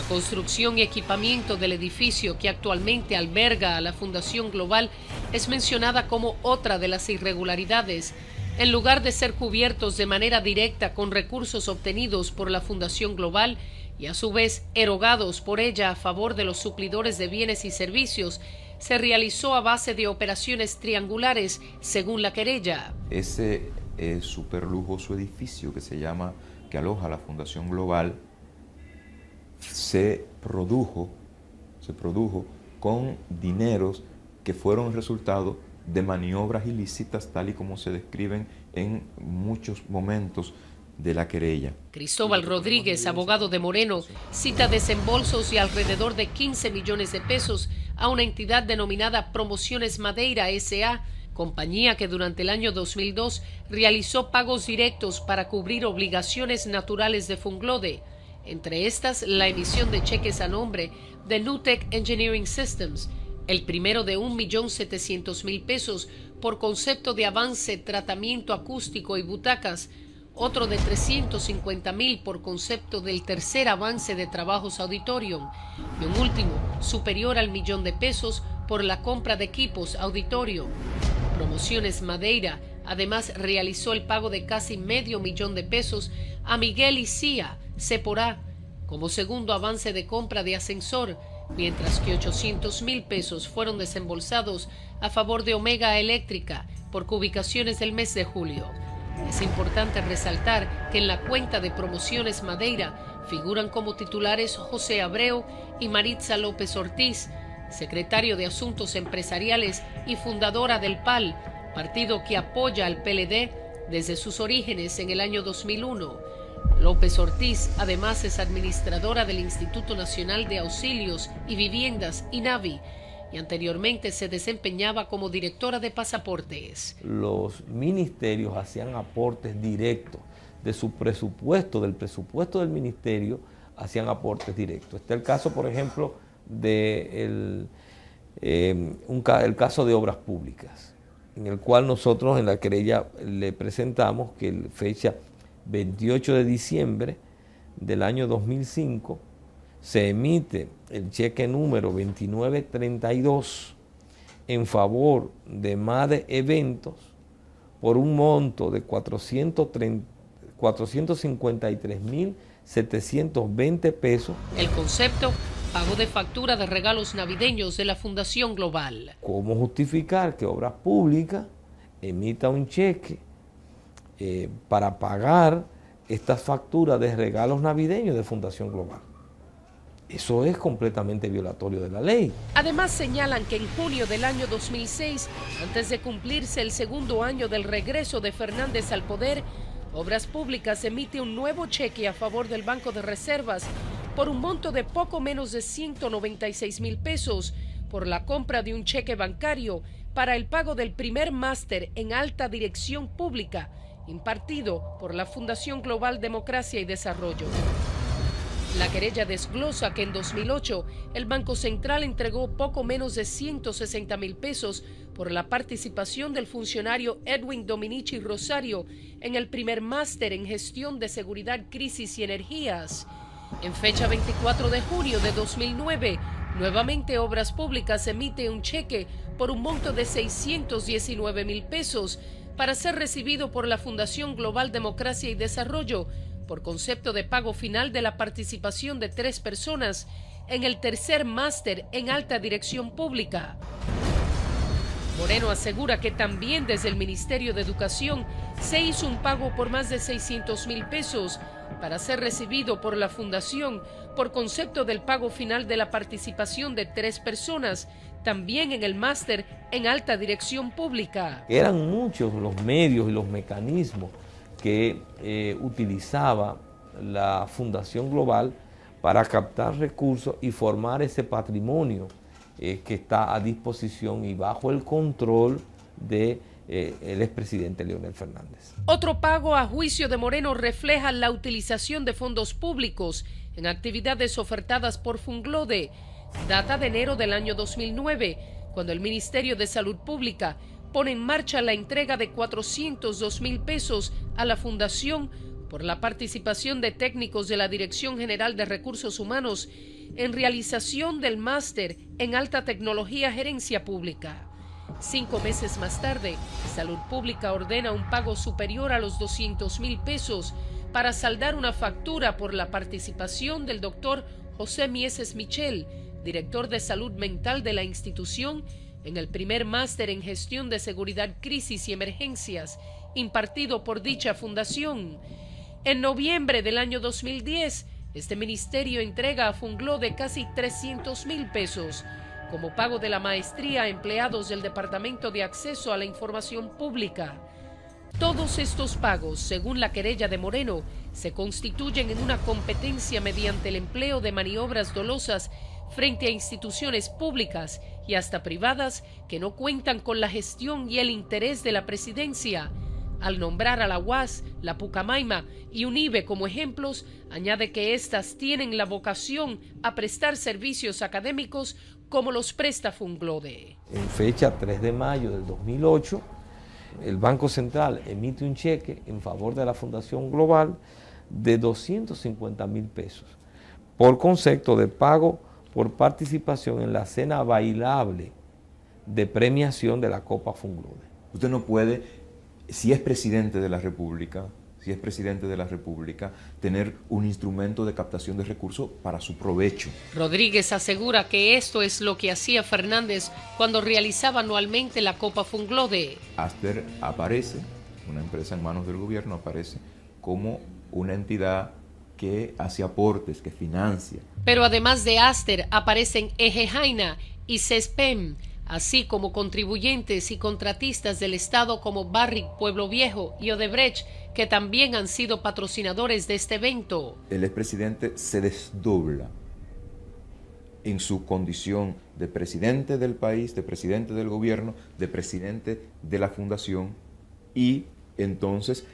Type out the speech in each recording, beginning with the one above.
construcción y equipamiento del edificio que actualmente alberga a la Fundación Global es mencionada como otra de las irregularidades. En lugar de ser cubiertos de manera directa con recursos obtenidos por la Fundación Global y a su vez erogados por ella a favor de los suplidores de bienes y servicios, se realizó a base de operaciones triangulares, según la querella. Ese superlujoso edificio que aloja la Fundación Global se produjo con dineros que fueron resultado de maniobras ilícitas, tal y como se describen en muchos momentos de la querella. Cristóbal Rodríguez, abogado de Moreno, cita desembolsos de alrededor de 15 millones de pesos a una entidad denominada Promociones Madeira S.A., compañía que durante el año 2002 realizó pagos directos para cubrir obligaciones naturales de Funglode, entre estas la emisión de cheques a nombre de Nutec Engineering Systems, el primero de 1.700.000 pesos por concepto de avance, tratamiento acústico y butacas, otro de 350.000 por concepto del tercer avance de trabajos auditorium y un último superior al $1.000.000 por la compra de equipos auditorio. Promociones Madeira además realizó el pago de casi $500.000 a Miguel y Cía Seporá como segundo avance de compra de ascensor, mientras que $800.000 fueron desembolsados a favor de Omega Eléctrica por cubicaciones del mes de julio. Es importante resaltar que en la cuenta de Promociones Madeira figuran como titulares José Abreu y Maritza López Ortiz, secretario de Asuntos Empresariales y fundadora del PAL, partido que apoya al PLD desde sus orígenes en el año 2001. López Ortiz además es administradora del Instituto Nacional de Auxilios y Viviendas, INAVI, y anteriormente se desempeñaba como directora de pasaportes. Los ministerios hacían aportes directos de su presupuesto, del presupuesto del ministerio, hacían aportes directos. Está el caso, por ejemplo, el caso de obras públicas, en el cual nosotros en la querella le presentamos que en fecha 28 de diciembre del año 2005 se emite el cheque número 2932 en favor de MADE Eventos por un monto de 453.720 pesos. El concepto: pago de factura de regalos navideños de la Fundación Global. ¿Cómo justificar que Obras Públicas emita un cheque para pagar estas facturas de regalos navideños de Fundación Global? Eso es completamente violatorio de la ley. Además señalan que en junio del año 2006, antes de cumplirse el segundo año del regreso de Fernández al poder, Obras Públicas emite un nuevo cheque a favor del Banco de Reservas por un monto de poco menos de 196.000 pesos por la compra de un cheque bancario para el pago del primer máster en alta dirección pública impartido por la Fundación Global Democracia y Desarrollo. La querella desglosa que en 2008 el Banco Central entregó poco menos de 160.000 pesos por la participación del funcionario Edwin Dominici Rosario en el primer máster en gestión de seguridad, crisis y energías. En fecha 24 de junio de 2009, nuevamente Obras Públicas emite un cheque por un monto de 619.000 pesos para ser recibido por la Fundación Global Democracia y Desarrollo por concepto de pago final de la participación de 3 personas en el tercer máster en alta dirección pública. Moreno asegura que también desde el Ministerio de Educación se hizo un pago por más de 600.000 pesos para ser recibido por la Fundación por concepto del pago final de la participación de 3 personas, también en el máster en alta dirección pública. Eran muchos los medios y los mecanismos que utilizaba la Fundación Global para captar recursos y formar ese patrimonio que está a disposición y bajo el control de el expresidente Leonel Fernández. Otro pago a juicio de Moreno refleja la utilización de fondos públicos en actividades ofertadas por Funglode. Data de enero del año 2009, cuando el Ministerio de Salud Pública pone en marcha la entrega de 402.000 pesos a la Fundación por la participación de técnicos de la Dirección General de Recursos Humanos en realización del máster en Alta Tecnología Gerencia Pública. 5 meses más tarde, Salud Pública ordena un pago superior a los 200,000 pesos para saldar una factura por la participación del doctor José Mieses Michel, director de salud mental de la institución, en el primer máster en gestión de seguridad, crisis y emergencias impartido por dicha fundación. En noviembre del año 2010, este ministerio entrega a Funglode casi 300,000 pesos como pago de la maestría a empleados del Departamento de Acceso a la Información Pública. Todos estos pagos, según la querella de Moreno, se constituyen en una competencia mediante el empleo de maniobras dolosas frente a instituciones públicas y hasta privadas que no cuentan con la gestión y el interés de la presidencia. Al nombrar a la UAS, la Pucamaima y UNIBE como ejemplos, añade que éstas tienen la vocación a prestar servicios académicos como los presta Funglode. En fecha 3 de mayo del 2008, el Banco Central emite un cheque en favor de la Fundación Global de 250,000 pesos por concepto de pago por participación en la cena bailable de premiación de la Copa Funglode. Usted no puede, si es presidente de la República, tener un instrumento de captación de recursos para su provecho. Rodríguez asegura que esto es lo que hacía Fernández cuando realizaba anualmente la Copa Funglode. Aster aparece, una empresa en manos del gobierno, aparece como una entidad que hace aportes, que financia. Pero además de Aster aparecen Ejejaina y CESPEM, así como contribuyentes y contratistas del Estado como Barrick, Pueblo Viejo y Odebrecht, que también han sido patrocinadores de este evento. El expresidente se desdobla en su condición de presidente del país, de presidente del gobierno, de presidente de la fundación, y entonces,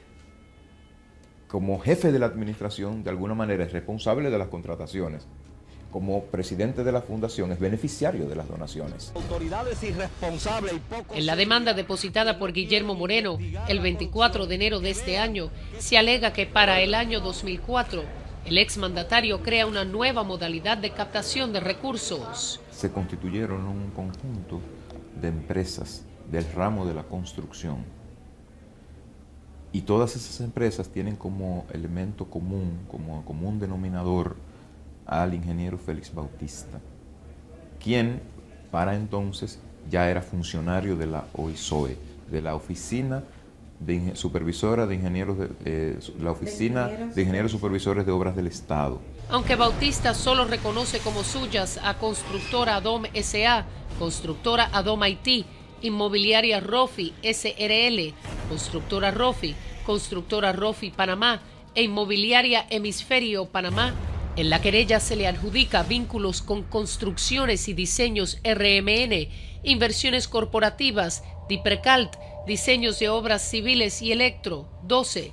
como jefe de la administración, de alguna manera es responsable de las contrataciones. Como presidente de la fundación es beneficiario de las donaciones. Autoridades irresponsables y poco... En la demanda depositada por Guillermo Moreno el 24 de enero de este año, se alega que para el año 2004 el exmandatario crea una nueva modalidad de captación de recursos. Se constituyeron un conjunto de empresas del ramo de la construcción. Y todas esas empresas tienen como elemento común, como común denominador, al ingeniero Félix Bautista, quien para entonces ya era funcionario de la OISOE, de la Oficina de Supervisora de Ingenieros la Oficina de Ingenieros Supervisores de Obras del Estado. Aunque Bautista solo reconoce como suyas a Constructora Adom S.A., Constructora Adom Haití, Inmobiliaria Rofi S.R.L., Constructora Rofi Panamá e Inmobiliaria Hemisferio Panamá, en la querella se le adjudica vínculos con Construcciones y Diseños RMN, Inversiones Corporativas, Diprecalt, Diseños de Obras Civiles y Electro, 12,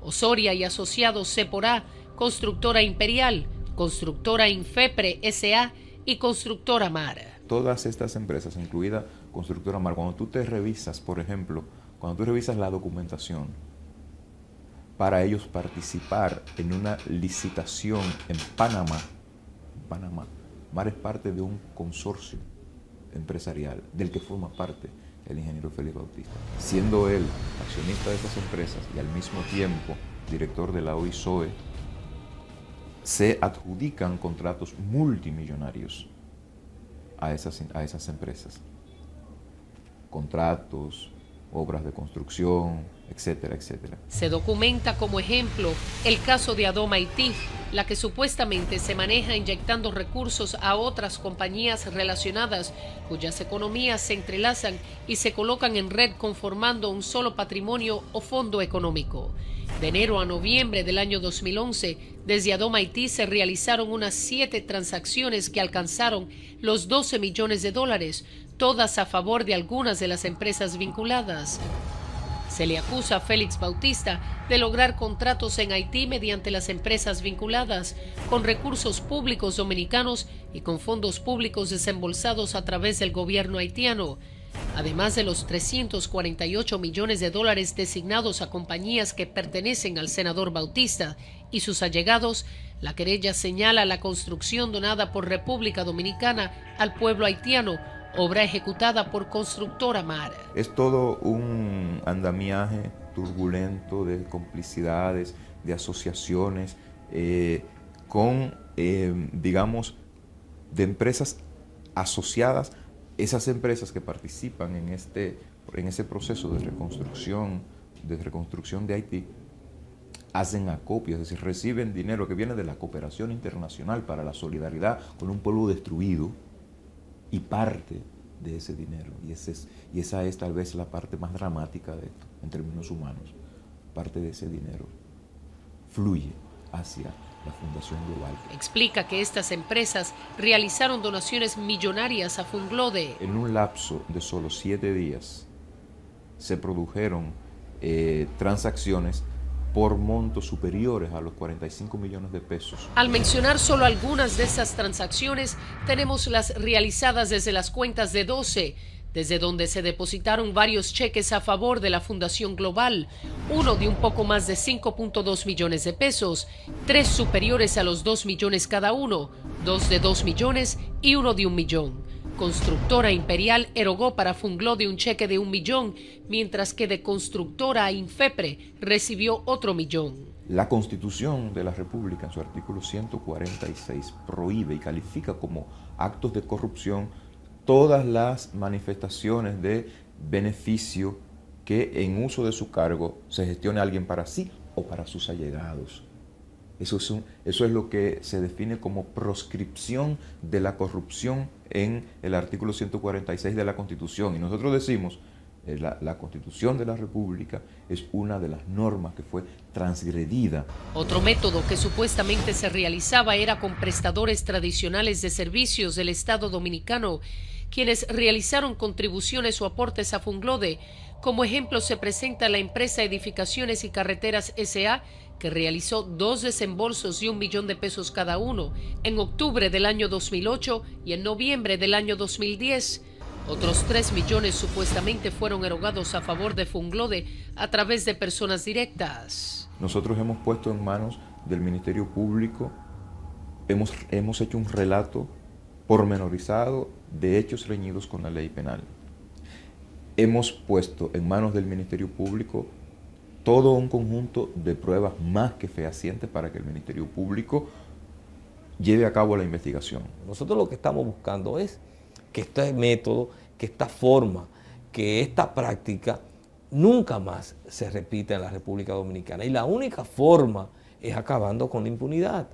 Osoria y Asociados Seporá, Constructora Imperial, Constructora Infepre S.A. y Constructora Mar. Todas estas empresas, incluida Constructora Mar, cuando tú te revisas, por ejemplo, cuando tú revisas la documentación, para ellos participar en una licitación en Panamá, Mar es parte de un consorcio empresarial del que forma parte el ingeniero Félix Bautista. Siendo él accionista de esas empresas y al mismo tiempo director de la OISOE, se adjudican contratos multimillonarios a esas empresas. Contratos, obras de construcción, etcétera, etcétera. Se documenta como ejemplo el caso de Adom Haití, la que supuestamente se maneja inyectando recursos a otras compañías relacionadas cuyas economías se entrelazan y se colocan en red conformando un solo patrimonio o fondo económico. De enero a noviembre del año 2011, desde Adom Haití se realizaron unas 7 transacciones que alcanzaron los 12 millones de dólares, todas a favor de algunas de las empresas vinculadas. Se le acusa a Félix Bautista de lograr contratos en Haití mediante las empresas vinculadas, con recursos públicos dominicanos y con fondos públicos desembolsados a través del gobierno haitiano. Además de los 348 millones de dólares designados a compañías que pertenecen al senador Bautista y sus allegados, la querella señala la construcción donada por República Dominicana al pueblo haitiano, obra ejecutada por Constructora Mar. Es todo un andamiaje turbulento de complicidades, de asociaciones, digamos, de empresas asociadas. Esas empresas que participan en ese proceso de reconstrucción de Haití hacen acopios, es decir, reciben dinero que viene de la cooperación internacional para la solidaridad con un pueblo destruido y parte de ese dinero. Y esa es tal vez la parte más dramática de esto, en términos humanos. Parte de ese dinero fluye hacia la Fundación Global. Explica que estas empresas realizaron donaciones millonarias a Funglode. En un lapso de solo 7 días se produjeron transacciones por montos superiores a los 45 millones de pesos. Al mencionar solo algunas de esas transacciones, tenemos las realizadas desde las cuentas de 12, desde donde se depositaron varios cheques a favor de la Fundación Global, uno de un poco más de 5.2 millones de pesos, 3 superiores a los 2 millones cada uno, 2 de 2 millones y uno de 1 millón. Constructora Imperial erogó para Funglode un cheque de 1 millón, mientras que de Constructora Infepre recibió otro millón. La Constitución de la República, en su artículo 146, prohíbe y califica como actos de corrupción todas las manifestaciones de beneficio que en uso de su cargo se gestione alguien para sí o para sus allegados. Eso es lo que se define como proscripción de la corrupción en el artículo 146 de la Constitución. Y nosotros decimos, la Constitución de la República es una de las normas que fue transgredida. Otro método que supuestamente se realizaba era con prestadores tradicionales de servicios del Estado Dominicano, quienes realizaron contribuciones o aportes a Funglode. Como ejemplo se presenta la empresa Edificaciones y Carreteras S.A., que realizó 2 desembolsos de 1 millón de pesos cada uno en octubre del año 2008 y en noviembre del año 2010. Otros 3 millones supuestamente fueron erogados a favor de Funglode a través de personas directas. Nosotros hemos puesto en manos del Ministerio Público, hemos hecho un relato pormenorizado de hechos reñidos con la ley penal. Hemos puesto en manos del Ministerio Público todo un conjunto de pruebas más que fehacientes para que el Ministerio Público lleve a cabo la investigación. Nosotros lo que estamos buscando es que este método, que esta forma, que esta práctica nunca más se repita en la República Dominicana. Y la única forma es acabando con la impunidad.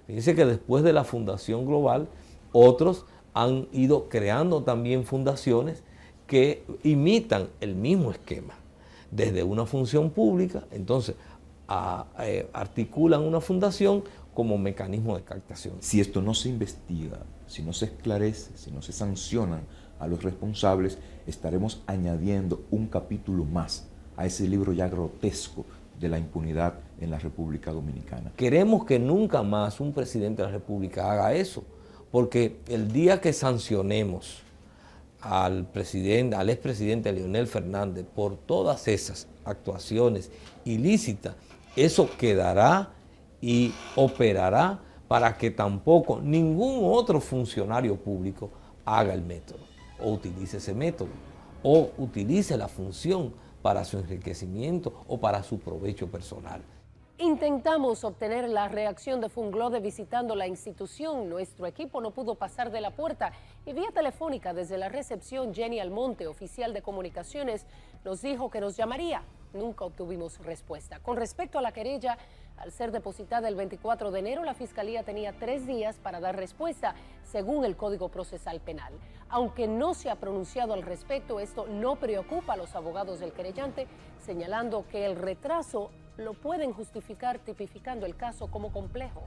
Fíjense que después de la Fundación Global, otros han ido creando también fundaciones que imitan el mismo esquema. Desde una función pública, entonces articulan una fundación como mecanismo de captación. Si esto no se investiga, si no se esclarece, si no se sancionan a los responsables, estaremos añadiendo un capítulo más a ese libro ya grotesco de la impunidad en la República Dominicana. Queremos que nunca más un presidente de la República haga eso, porque el día que sancionemos al expresidente Leonel Fernández por todas esas actuaciones ilícitas, eso quedará y operará para que tampoco ningún otro funcionario público haga el método, o utilice ese método, o utilice la función para su enriquecimiento o para su provecho personal. Intentamos obtener la reacción de Funglode visitando la institución. Nuestro equipo no pudo pasar de la puerta y vía telefónica desde la recepción Jenny Almonte, oficial de comunicaciones, nos dijo que nos llamaría. Nunca obtuvimos respuesta. Con respecto a la querella, al ser depositada el 24 de enero, la Fiscalía tenía 3 días para dar respuesta, según el Código Procesal Penal. Aunque no se ha pronunciado al respecto, esto no preocupa a los abogados del querellante, señalando que el retraso lo pueden justificar tipificando el caso como complejo.